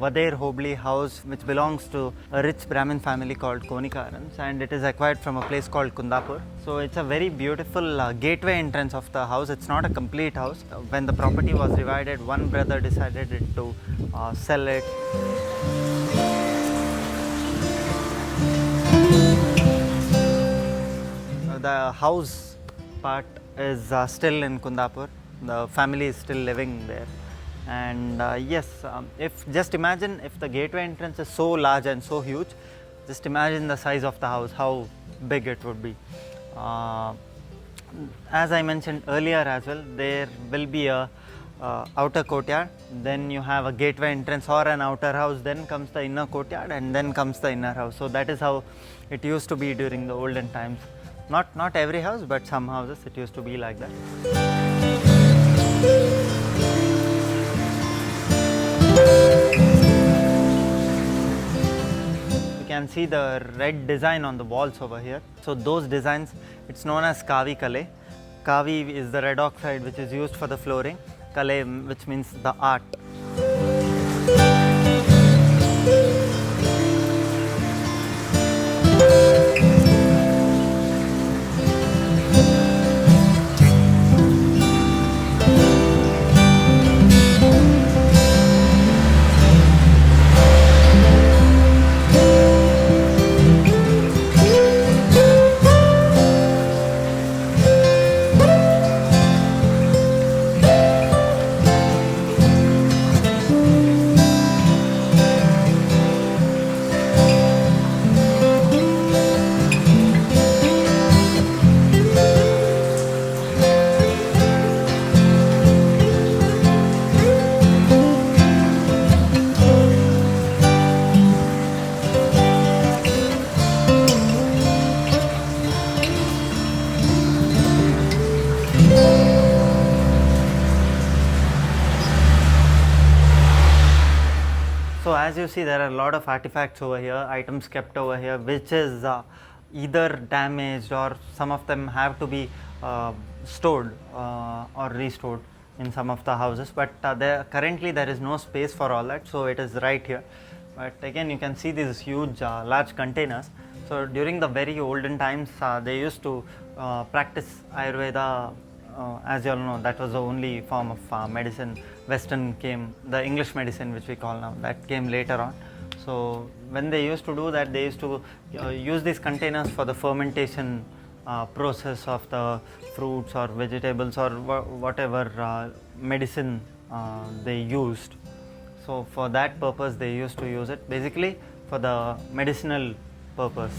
Vaderhobli House, which belongs to a rich Brahmin family called Koni Karanths, and it is acquired from a place called Kundapur. So it's a very beautiful gateway entrance of the house. It's not a complete house. When the property was divided, one brother decided to sell it. The house part is still in Kundapur. The family is still living there. And yes, if just imagine if the gateway entrance is so large and so huge, just imagine the size of the house, how big it would be. As I mentioned earlier as well, there will be a outer courtyard, then you have a gateway entrance or an outer house, then comes the inner courtyard, and then comes the inner house. So that is how it used to be during the olden times. Not every house, but some houses it used to be like that. You can see the red design on the walls over here. So those designs, it's known as Kavi Kale. Kavi is the red oxide which is used for the flooring. Kale, which means the art. So as you see, there are a lot of artifacts over here, items kept over here, which is either damaged or some of them have to be stored or restored in some of the houses. But currently there is no space for all that, so it is right here. But again, you can see these huge, large containers. So during the very olden times, they used to practice Ayurveda. As you all know, that was the only form of medicine. Western came, the English medicine which we call now, that came later on. So when they used to do that, they used to use these containers for the fermentation process of the fruits or vegetables or whatever medicine they used. So for that purpose they used to use it, basically for the medicinal purpose.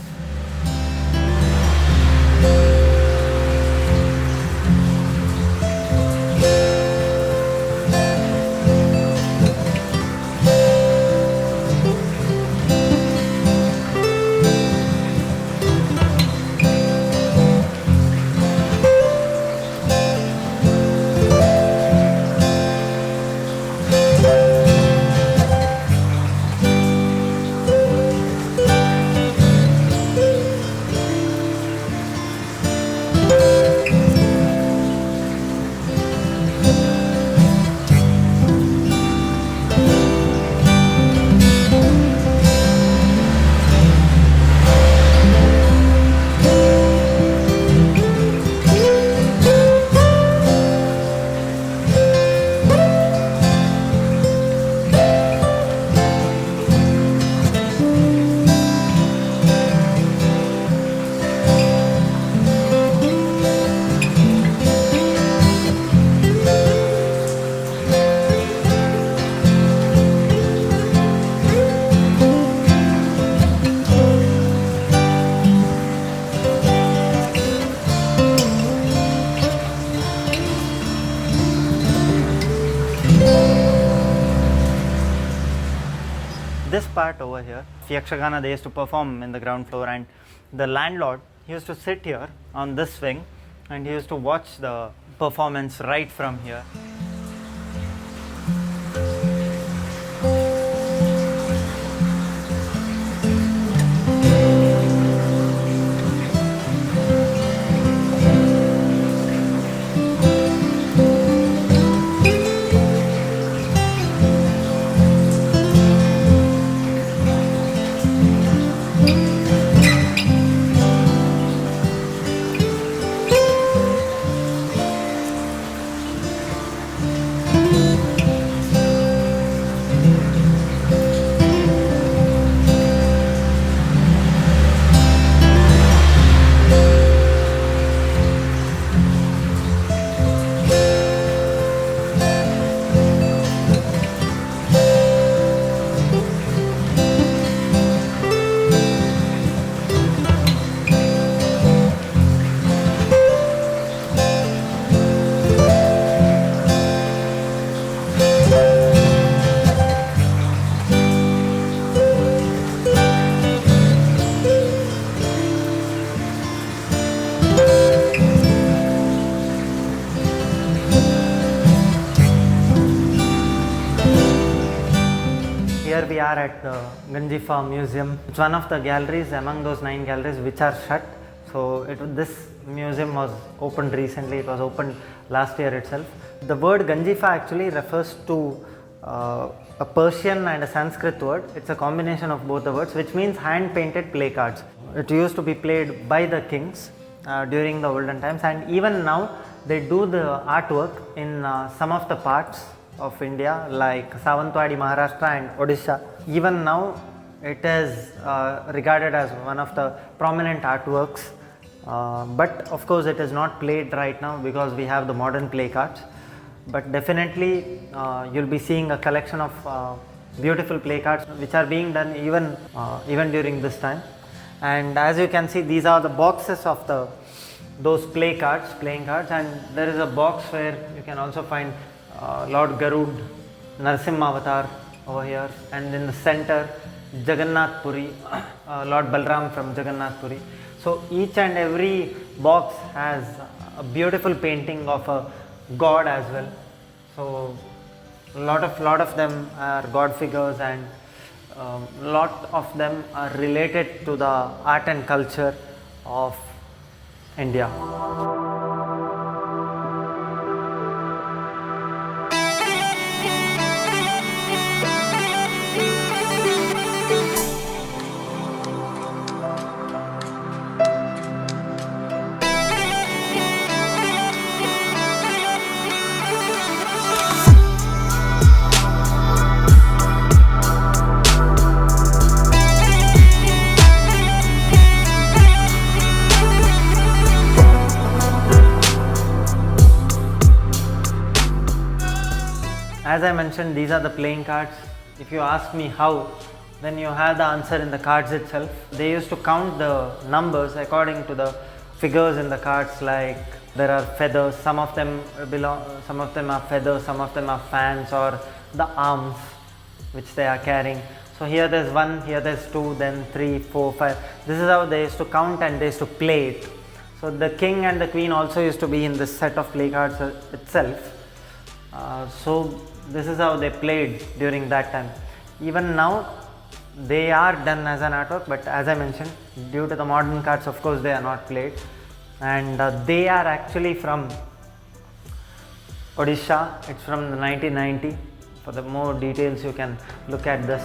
This part over here, Yakshagana, they used to perform in the ground floor, and the landlord, he used to sit here on this wing and he used to watch the performance right from here. are at the Ganjifa museum. It's one of the galleries among those 9 galleries which are shut. So this museum was opened recently. It was opened last year itself. The word Ganjifa actually refers to a Persian and a Sanskrit word. It's a combination of both the words, which means hand painted play cards. It used to be played by the kings during the olden times, and even now they do the artwork in some of the parts of India like Sawantwadi, Maharashtra and Odisha. Even now it is regarded as one of the prominent artworks, but of course it is not played right now because we have the modern play cards. But definitely you'll be seeing a collection of beautiful play cards which are being done even during this time. And as you can see, these are the boxes of those playing cards, and there is a box where you can also find Lord Garud, Narasimha Avatar over here, and in the center Jagannath Puri, Lord Balram from Jagannath Puri. So each and every box has a beautiful painting of a god as well. So a lot of them are god figures, and lot of them are related to the art and culture of India. As I mentioned, these are the playing cards. If you ask me how, then you have the answer in the cards itself. They used to count the numbers according to the figures in the cards, like there are feathers, some of them are feathers, some of them are fans or the arms which they are carrying. So here there's 1, here there's 2, then 3, 4, 5. This is how they used to count and they used to play it. So the king and the queen also used to be in this set of play cards itself. So this is how they played during that time. Even now they are done as an artwork, but as I mentioned, due to the modern cards, of course they are not played, and they are actually from Odisha. It's from the 1990. For the more details you can look at this.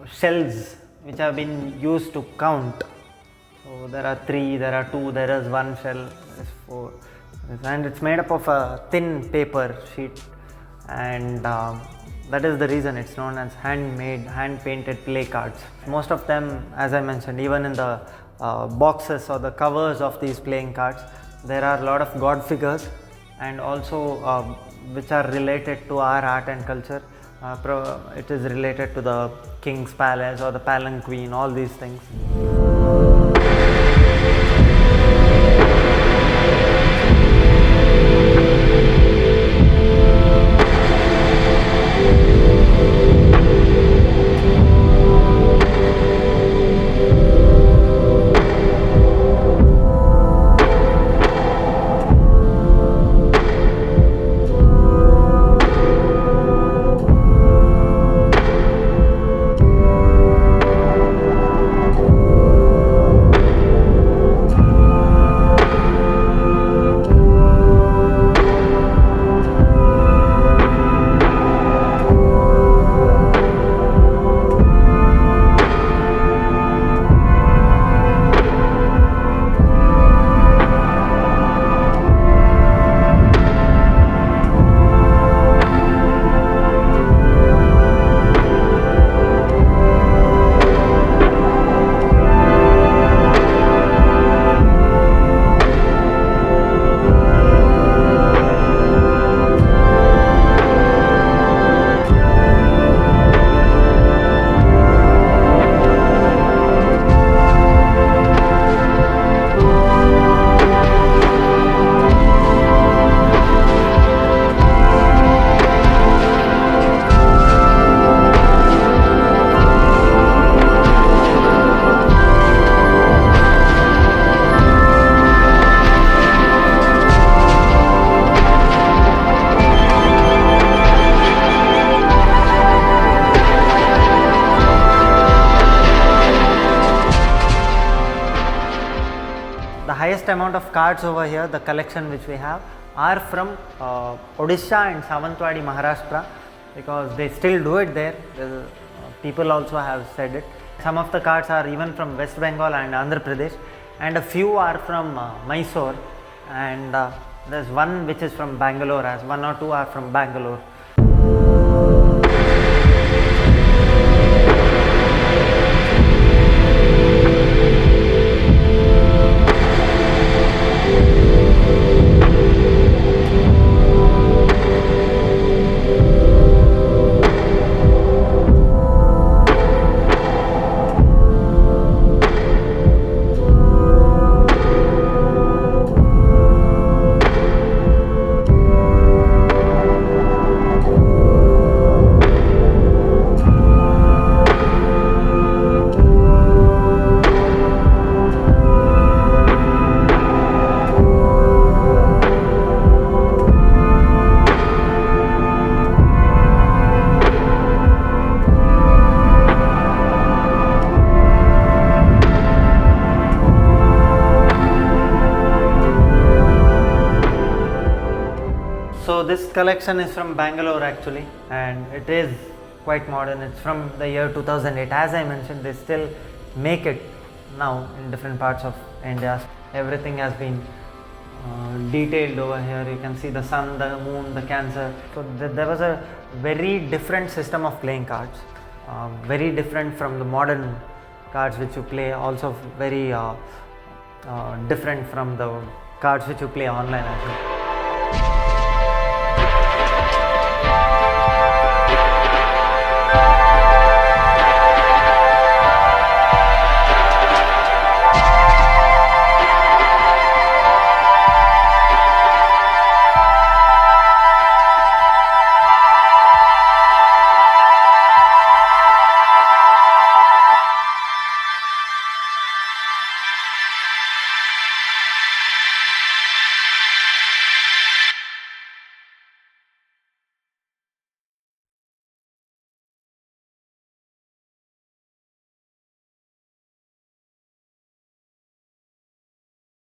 shells which have been used to count. So there are 3, there are 2, there is 1 shell, there is 4, and it's made up of a thin paper sheet, and that is the reason it's known as handmade, hand painted play cards. Most of them, as I mentioned, even in the boxes or the covers of these playing cards, there are a lot of god figures, and also which are related to our art and culture. It is related to the king's palace or the palanquin, all these things. The highest amount of cards over here, the collection which we have, are from Odisha and Sawantwadi, Maharashtra, because they still do it there. People also have said it. Some of the cards are even from West Bengal and Andhra Pradesh, and a few are from Mysore, and there's one which is from Bangalore, as 1 or 2 are from Bangalore. So this collection is from Bangalore actually, and it is quite modern. It's from the year 2008. As I mentioned, they still make it now in different parts of India. Everything has been detailed over here. You can see the sun, the moon, the Cancer. So there was a very different system of playing cards, very different from the modern cards which you play, also very different from the cards which you play online as well.